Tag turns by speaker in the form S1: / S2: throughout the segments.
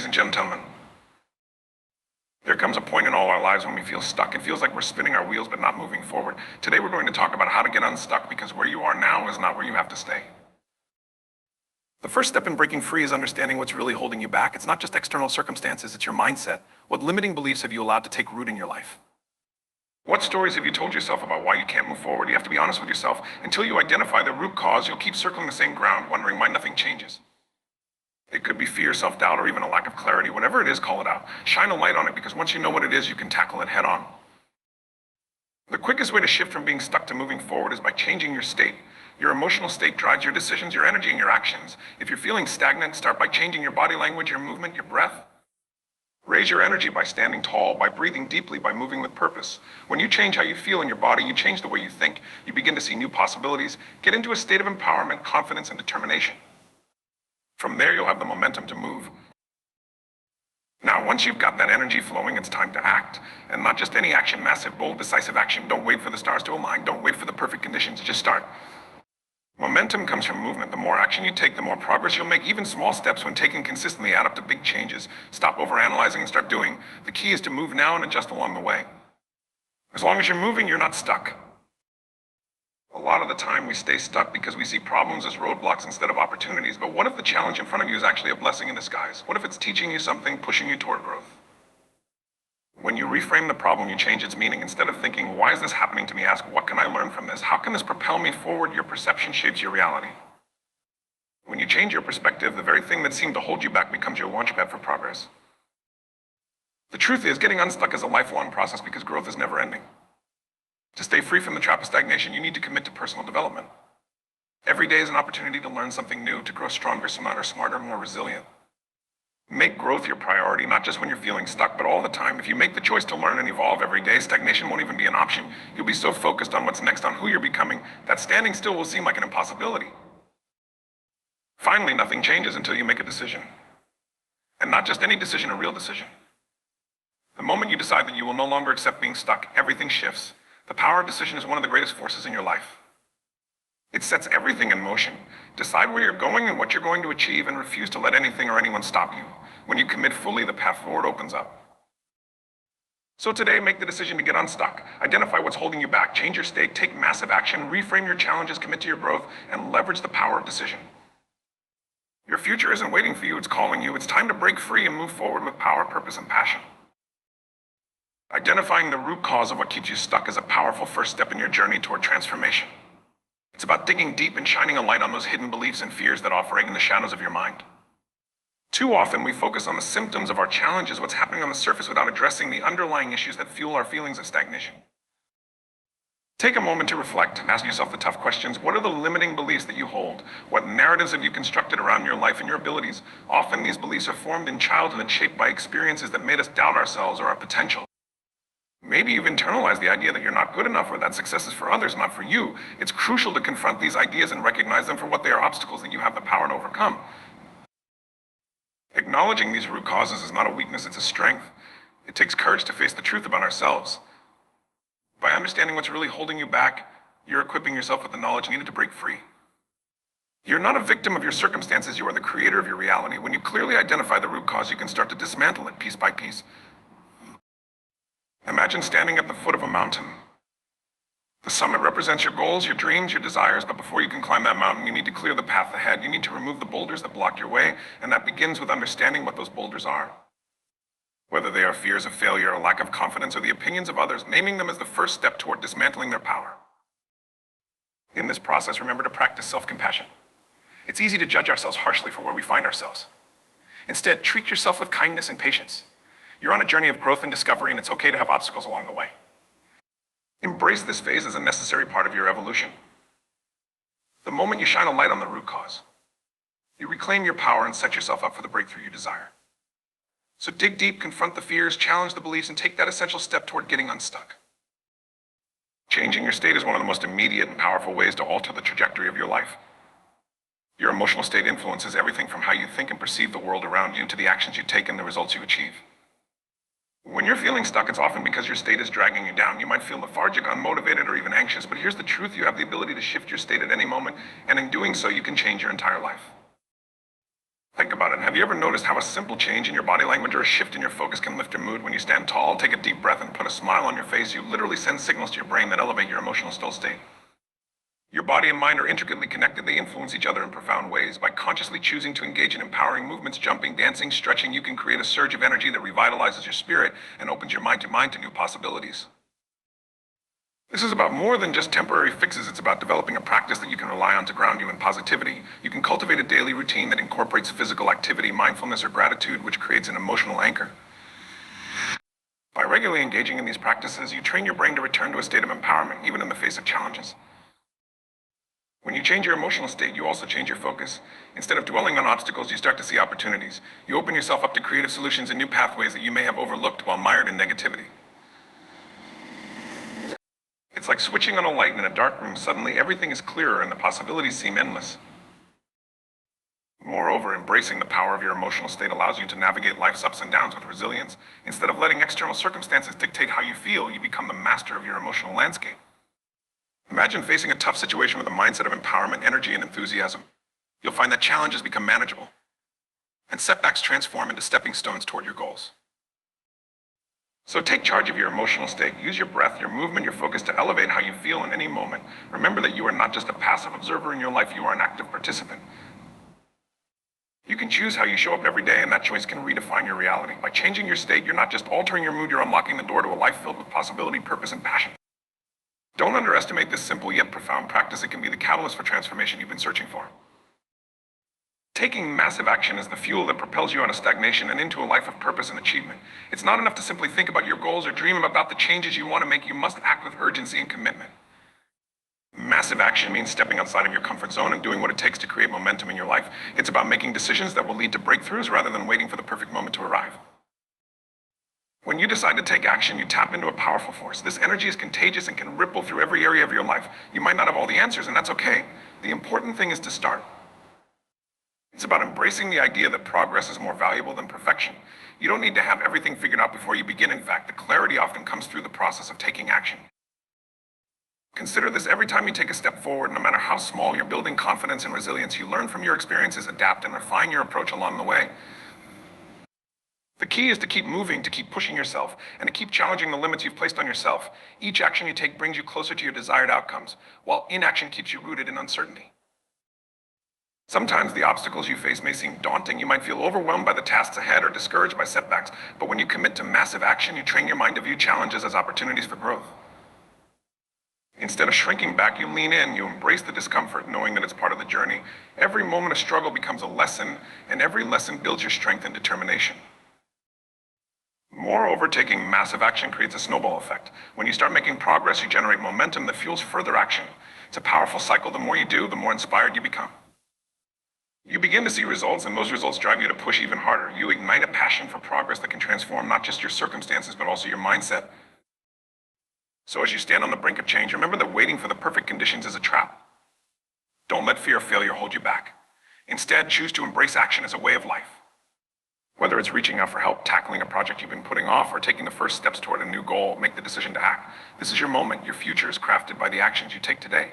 S1: ladies and gentlemen. There comes a point in all our lives when we feel stuck. It feels like we're spinning our wheels but not moving forward. Today we're going to talk about how to get unstuck, because where you are now is not where you have to stay. The first step in breaking free is understanding what's really holding you back. It's not just external circumstances, it's your mindset. What limiting beliefs have you allowed to take root in your life? What stories have you told yourself about why you can't move forward? You have to be honest with yourself. Until you identify the root cause, you'll keep circling the same ground, wondering why nothing changes. It could be fear, self-doubt, or even a lack of clarity. Whatever it is, call it out. Shine a light on it, because once you know what it is, you can tackle it head on. The quickest way to shift from being stuck to moving forward is by changing your state. Your emotional state drives your decisions, your energy, and your actions. If you're feeling stagnant, start by changing your body language, your movement, your breath. Raise your energy by standing tall, by breathing deeply, by moving with purpose. When you change how you feel in your body, you change the way you think. You begin to see new possibilities. Get into a state of empowerment, confidence, and determination. From there, you'll have the momentum to move. Now, once you've got that energy flowing, it's time to act. And not just any action, massive, bold, decisive action. Don't wait for the stars to align. Don't wait for the perfect conditions. Just start. Momentum comes from movement. The more action you take, the more progress you'll make. Even small steps, when taken consistently, add up to big changes. Stop overanalyzing and start doing. The key is to move now and adjust along the way. As long as you're moving, you're not stuck. A lot of the time we stay stuck because we see problems as roadblocks instead of opportunities. But what if the challenge in front of you is actually a blessing in disguise? What if it's teaching you something, pushing you toward growth? When you reframe the problem, you change its meaning. Instead of thinking, why is this happening to me? Ask, what can I learn from this? How can this propel me forward? Your perception shapes your reality. When you change your perspective, the very thing that seemed to hold you back becomes your launchpad for progress. The truth is, getting unstuck is a lifelong process because growth is never ending. To stay free from the trap of stagnation, you need to commit to personal development. Every day is an opportunity to learn something new, to grow stronger, smarter, more resilient. Make growth your priority, not just when you're feeling stuck, but all the time. If you make the choice to learn and evolve every day, stagnation won't even be an option. You'll be so focused on what's next, on who you're becoming, that standing still will seem like an impossibility. Finally, nothing changes until you make a decision. And not just any decision, a real decision. The moment you decide that you will no longer accept being stuck, everything shifts. The power of decision is one of the greatest forces in your life. It sets everything in motion. Decide where you're going and what you're going to achieve, and refuse to let anything or anyone stop you. When you commit fully, the path forward opens up. So today, make the decision to get unstuck. Identify what's holding you back. Change your state, take massive action, reframe your challenges, commit to your growth, and leverage the power of decision. Your future isn't waiting for you, it's calling you. It's time to break free and move forward with power, purpose, and passion. Identifying the root cause of what keeps you stuck is a powerful first step in your journey toward transformation. It's about digging deep and shining a light on those hidden beliefs and fears that operate in the shadows of your mind. Too often, we focus on the symptoms of our challenges, what's happening on the surface, without addressing the underlying issues that fuel our feelings of stagnation. Take a moment to reflect. Ask yourself the tough questions. What are the limiting beliefs that you hold? What narratives have you constructed around your life and your abilities? Often, these beliefs are formed in childhood, shaped by experiences that made us doubt ourselves or our potential. Maybe you've internalized the idea that you're not good enough, or that success is for others, not for you. It's crucial to confront these ideas and recognize them for what they are: obstacles that you have the power to overcome. Acknowledging these root causes is not a weakness, it's a strength. It takes courage to face the truth about ourselves. By understanding what's really holding you back, you're equipping yourself with the knowledge needed to break free. You're not a victim of your circumstances, you are the creator of your reality. When you clearly identify the root cause, you can start to dismantle it piece by piece. Imagine standing at the foot of a mountain. The summit represents your goals, your dreams, your desires, but before you can climb that mountain, you need to clear the path ahead. You need to remove the boulders that block your way, and that begins with understanding what those boulders are. Whether they are fears of failure, a lack of confidence, or the opinions of others, naming them is the first step toward dismantling their power. In this process, remember to practice self-compassion. It's easy to judge ourselves harshly for where we find ourselves. Instead, treat yourself with kindness and patience. You're on a journey of growth and discovery, and it's okay to have obstacles along the way. Embrace this phase as a necessary part of your evolution. The moment you shine a light on the root cause, you reclaim your power and set yourself up for the breakthrough you desire. So dig deep, confront the fears, challenge the beliefs, and take that essential step toward getting unstuck. Changing your state is one of the most immediate and powerful ways to alter the trajectory of your life. Your emotional state influences everything from how you think and perceive the world around you to the actions you take and the results you achieve. When you're feeling stuck, it's often because your state is dragging you down. You might feel lethargic, unmotivated, or even anxious, but here's the truth: you have the ability to shift your state at any moment, and in doing so, you can change your entire life. Think about it. Have you ever noticed how a simple change in your body language or a shift in your focus can lift your mood? When you stand tall, take a deep breath, and put a smile on your face, you literally send signals to your brain that elevate your emotional state. Your body and mind are intricately connected. They influence each other in profound ways. By consciously choosing to engage in empowering movements, jumping, dancing, stretching, you can create a surge of energy that revitalizes your spirit and opens your mind to new possibilities. This is about more than just temporary fixes. It's about developing a practice that you can rely on to ground you in positivity. You can cultivate a daily routine that incorporates physical activity, mindfulness, or gratitude, which creates an emotional anchor. By regularly engaging in these practices, you train your brain to return to a state of empowerment, even in the face of challenges. When you change your emotional state, you also change your focus. Instead of dwelling on obstacles, you start to see opportunities. You open yourself up to creative solutions and new pathways that you may have overlooked while mired in negativity. It's like switching on a light in a dark room. Suddenly, everything is clearer and the possibilities seem endless. Moreover, embracing the power of your emotional state allows you to navigate life's ups and downs with resilience. Instead of letting external circumstances dictate how you feel, you become the master of your emotional landscape. Imagine facing a tough situation with a mindset of empowerment, energy, and enthusiasm. You'll find that challenges become manageable, and setbacks transform into stepping stones toward your goals. So take charge of your emotional state. Use your breath, your movement, your focus to elevate how you feel in any moment. Remember that you are not just a passive observer in your life, you are an active participant. You can choose how you show up every day, and that choice can redefine your reality. By changing your state, you're not just altering your mood, you're unlocking the door to a life filled with possibility, purpose, and passion. Don't underestimate this simple yet profound practice. It can be the catalyst for transformation you've been searching for. Taking massive action is the fuel that propels you out of stagnation and into a life of purpose and achievement. It's not enough to simply think about your goals or dream about the changes you want to make. You must act with urgency and commitment. Massive action means stepping outside of your comfort zone and doing what it takes to create momentum in your life. It's about making decisions that will lead to breakthroughs rather than waiting for the perfect moment to arrive. When you decide to take action, you tap into a powerful force. This energy is contagious and can ripple through every area of your life. You might not have all the answers, and that's okay. The important thing is to start. It's about embracing the idea that progress is more valuable than perfection. You don't need to have everything figured out before you begin. In fact, the clarity often comes through the process of taking action. Consider this: every time you take a step forward, no matter how small, you're building confidence and resilience. You learn from your experiences, adapt, and refine your approach along the way. The key is to keep moving, to keep pushing yourself, and to keep challenging the limits you've placed on yourself. Each action you take brings you closer to your desired outcomes, while inaction keeps you rooted in uncertainty. Sometimes the obstacles you face may seem daunting. You might feel overwhelmed by the tasks ahead or discouraged by setbacks. But when you commit to massive action, you train your mind to view challenges as opportunities for growth. Instead of shrinking back, you lean in, you embrace the discomfort, knowing that it's part of the journey. Every moment of struggle becomes a lesson, and every lesson builds your strength and determination. Moreover, taking massive action creates a snowball effect. When you start making progress, you generate momentum that fuels further action. It's a powerful cycle. The more you do, the more inspired you become. You begin to see results, and those results drive you to push even harder. You ignite a passion for progress that can transform not just your circumstances, but also your mindset. So as you stand on the brink of change, remember that waiting for the perfect conditions is a trap. Don't let fear of failure hold you back. Instead, choose to embrace action as a way of life. Whether it's reaching out for help, tackling a project you've been putting off, or taking the first steps toward a new goal, make the decision to act. This is your moment. Your future is crafted by the actions you take today.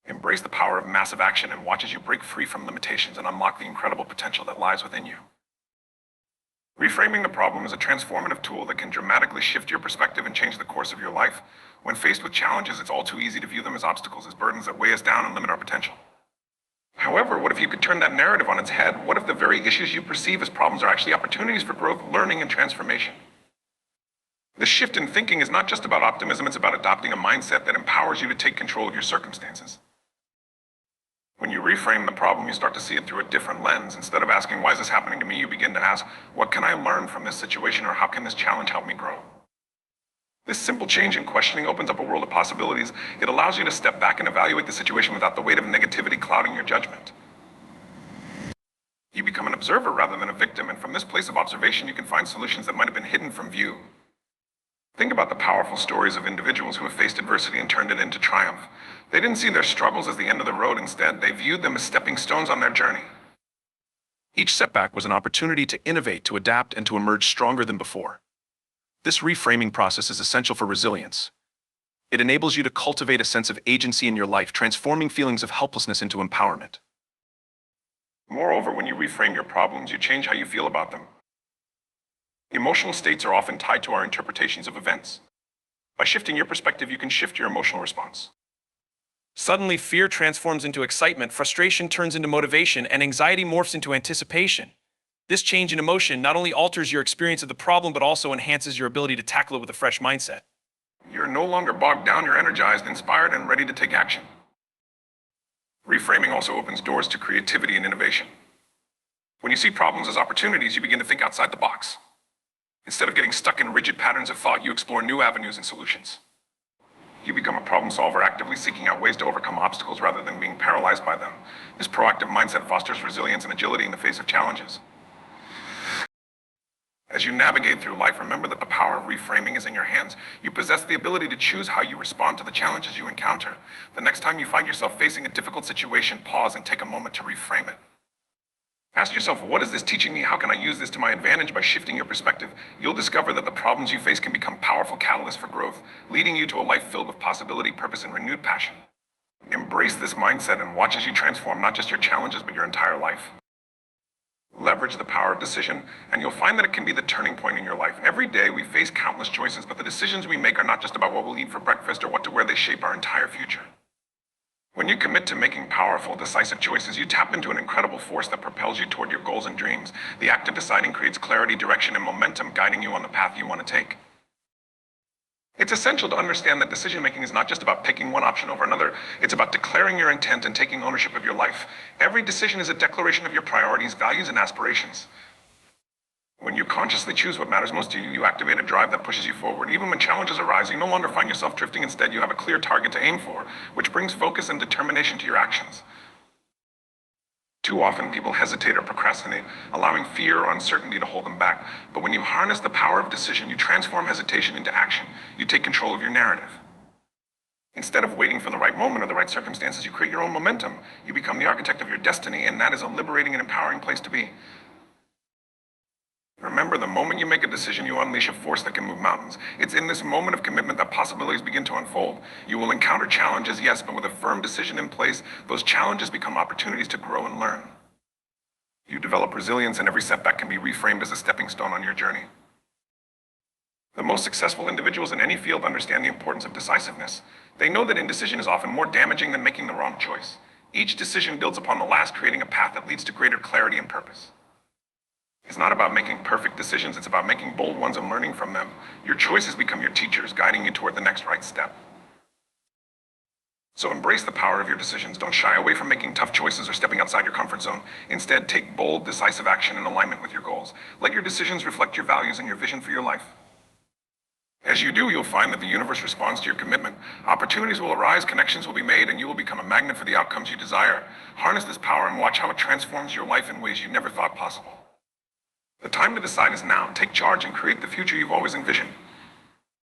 S1: Embrace the power of massive action and watch as you break free from limitations and unlock the incredible potential that lies within you. Reframing the problem is a transformative tool that can dramatically shift your perspective and change the course of your life. When faced with challenges, it's all too easy to view them as obstacles, as burdens that weigh us down and limit our potential. However, what if you could turn that narrative on its head? What if the very issues you perceive as problems are actually opportunities for growth, learning, and transformation? This shift in thinking is not just about optimism, it's about adopting a mindset that empowers you to take control of your circumstances. When you reframe the problem, you start to see it through a different lens. Instead of asking, why is this happening to me? You begin to ask, what can I learn from this situation, or how can this challenge help me grow? This simple change in questioning opens up a world of possibilities. It allows you to step back and evaluate the situation without the weight of negativity clouding your judgment. You become an observer rather than a victim, and from this place of observation, you can find solutions that might have been hidden from view. Think about the powerful stories of individuals who have faced adversity and turned it into triumph. They didn't see their struggles as the end of the road. Instead, they viewed them as stepping stones on their journey. Each setback was an opportunity to innovate, to adapt, and to emerge stronger than before. This reframing process is essential for resilience. It enables you to cultivate a sense of agency in your life, transforming feelings of helplessness into empowerment. Moreover, when you reframe your problems, you change how you feel about them. Emotional states are often tied to our interpretations of events. By shifting your perspective, you can shift your emotional response. Suddenly, fear transforms into excitement, frustration turns into motivation, and anxiety morphs into anticipation. This change in emotion not only alters your experience of the problem, but also enhances your ability to tackle it with a fresh mindset. You're no longer bogged down, you're energized, inspired, and ready to take action. Reframing also opens doors to creativity and innovation. When you see problems as opportunities, you begin to think outside the box. Instead of getting stuck in rigid patterns of thought, you explore new avenues and solutions. You become a problem solver, actively seeking out ways to overcome obstacles rather than being paralyzed by them. This proactive mindset fosters resilience and agility in the face of challenges. As you navigate through life, remember that the power of reframing is in your hands. You possess the ability to choose how you respond to the challenges you encounter. The next time you find yourself facing a difficult situation, pause and take a moment to reframe it. Ask yourself, what is this teaching me? How can I use this to my advantage? By shifting your perspective, you'll discover that the problems you face can become powerful catalysts for growth, leading you to a life filled with possibility, purpose, and renewed passion. Embrace this mindset and watch as you transform not just your challenges, but your entire life. Leverage the power of decision, and you'll find that it can be the turning point in your life. Every day we face countless choices, but the decisions we make are not just about what we'll eat for breakfast or what to wear, they shape our entire future. When you commit to making powerful, decisive choices, you tap into an incredible force that propels you toward your goals and dreams. The act of deciding creates clarity, direction, and momentum, guiding you on the path you want to take. It's essential to understand that decision-making is not just about picking one option over another. It's about declaring your intent and taking ownership of your life. Every decision is a declaration of your priorities, values, and aspirations. When you consciously choose what matters most to you, you activate a drive that pushes you forward. Even when challenges arise, you no longer find yourself drifting. Instead, you have a clear target to aim for, which brings focus and determination to your actions. Too often, people hesitate or procrastinate, allowing fear or uncertainty to hold them back. But when you harness the power of decision, you transform hesitation into action. You take control of your narrative. Instead of waiting for the right moment or the right circumstances, you create your own momentum. You become the architect of your destiny, and that is a liberating and empowering place to be. Remember, the moment you make a decision, you unleash a force that can move mountains. It's in this moment of commitment that possibilities begin to unfold. You will encounter challenges, yes, but with a firm decision in place, those challenges become opportunities to grow and learn. You develop resilience, and every setback can be reframed as a stepping stone on your journey. The most successful individuals in any field understand the importance of decisiveness. They know that indecision is often more damaging than making the wrong choice. Each decision builds upon the last, creating a path that leads to greater clarity and purpose. It's not about making perfect decisions, it's about making bold ones and learning from them. Your choices become your teachers, guiding you toward the next right step. So embrace the power of your decisions. Don't shy away from making tough choices or stepping outside your comfort zone. Instead, take bold, decisive action in alignment with your goals. Let your decisions reflect your values and your vision for your life. As you do, you'll find that the universe responds to your commitment. Opportunities will arise, connections will be made, and you will become a magnet for the outcomes you desire. Harness this power and watch how it transforms your life in ways you never thought possible. The time to decide is now. Take charge and create the future you've always envisioned.